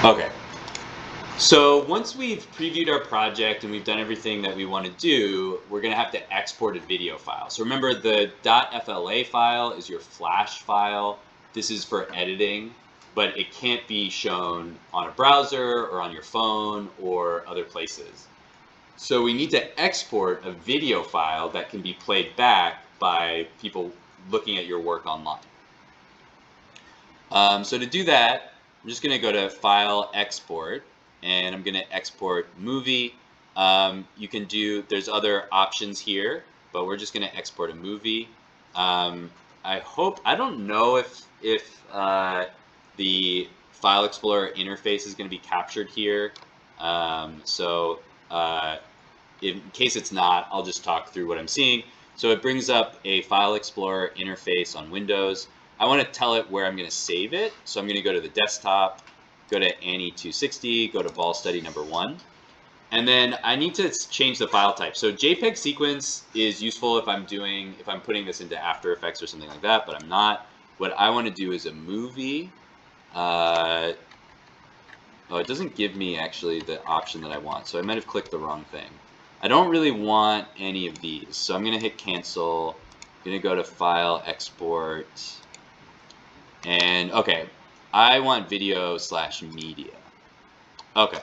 Okay, so once we've previewed our project and we've done everything that we want to do, we're going to have to export a video file. So remember, the .fla file is your Flash file. This is for editing, but it can't be shown on a browser or on your phone or other places. So we need to export a video file that can be played back by people looking at your work online. So to do that, I'm just going to go to File, Export, and I'm going to export movie. You can do, there's other options here, but we're just going to export a movie. I don't know if the File Explorer interface is going to be captured here. In case it's not, I'll just talk through what I'm seeing. So it brings up a File Explorer interface on Windows. I want to tell it where I'm going to save it. So I'm going to go to the desktop, go to ANI 260, go to vol study number 1. And then I need to change the file type. So JPEG sequence is useful if I'm putting this into After Effects or something like that, but I'm not. What I want to do is a movie. Oh, it doesn't give me actually the option that I want. So I might have clicked the wrong thing. I don't really want any of these. So I'm going to hit cancel. I'm going to go to File, Export. And okay, I want video/media. Okay,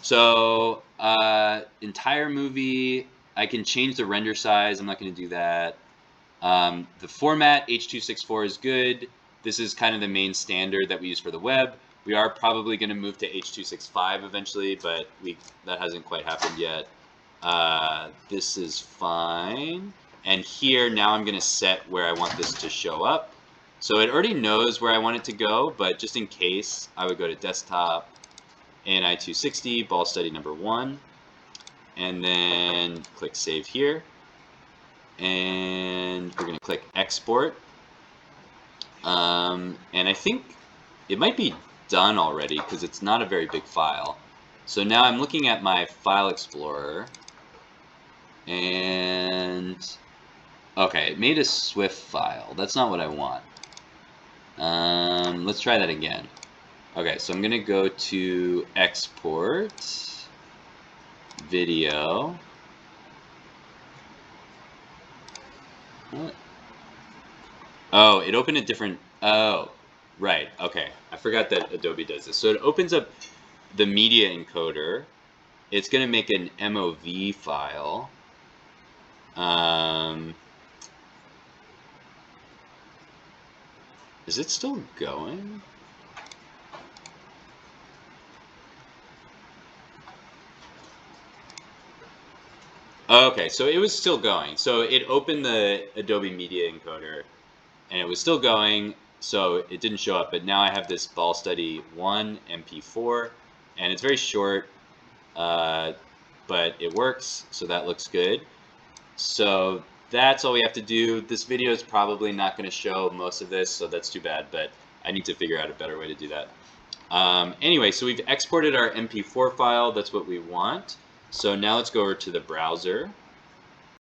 so entire movie, I can change the render size. I'm not going to do that. The format, H.264 is good. This is kind of the main standard that we use for the web. We are probably going to move to H.265 eventually, but that hasn't quite happened yet. This is fine. And here, now I'm going to set where I want this to show up. So it already knows where I want it to go, but just in case, I would go to Desktop, ANI 260, vol study number 1, and then click Save here. And we're going to click Export. And I think it might be done already because it's not a very big file. So now I'm looking at my File Explorer, and okay, it made a Swift file. That's not what I want. Let's try that again. Okay, so I'm going to go to Export, Video. What? Oh, it opened a different, oh, right, okay. I forgot that Adobe does this. So it opens up the media encoder. It's going to make an MOV file. Is it still going? Okay, so it was still going. So it opened the Adobe Media Encoder, and it was still going, so it didn't show up. But now I have this Vol Study 1 MP4, and it's very short, but it works, so that looks good. So that's all we have to do. This video is probably not going to show most of this, so that's too bad, but I need to figure out a better way to do that. Anyway, so we've exported our MP4 file. That's what we want. So now let's go over to the browser.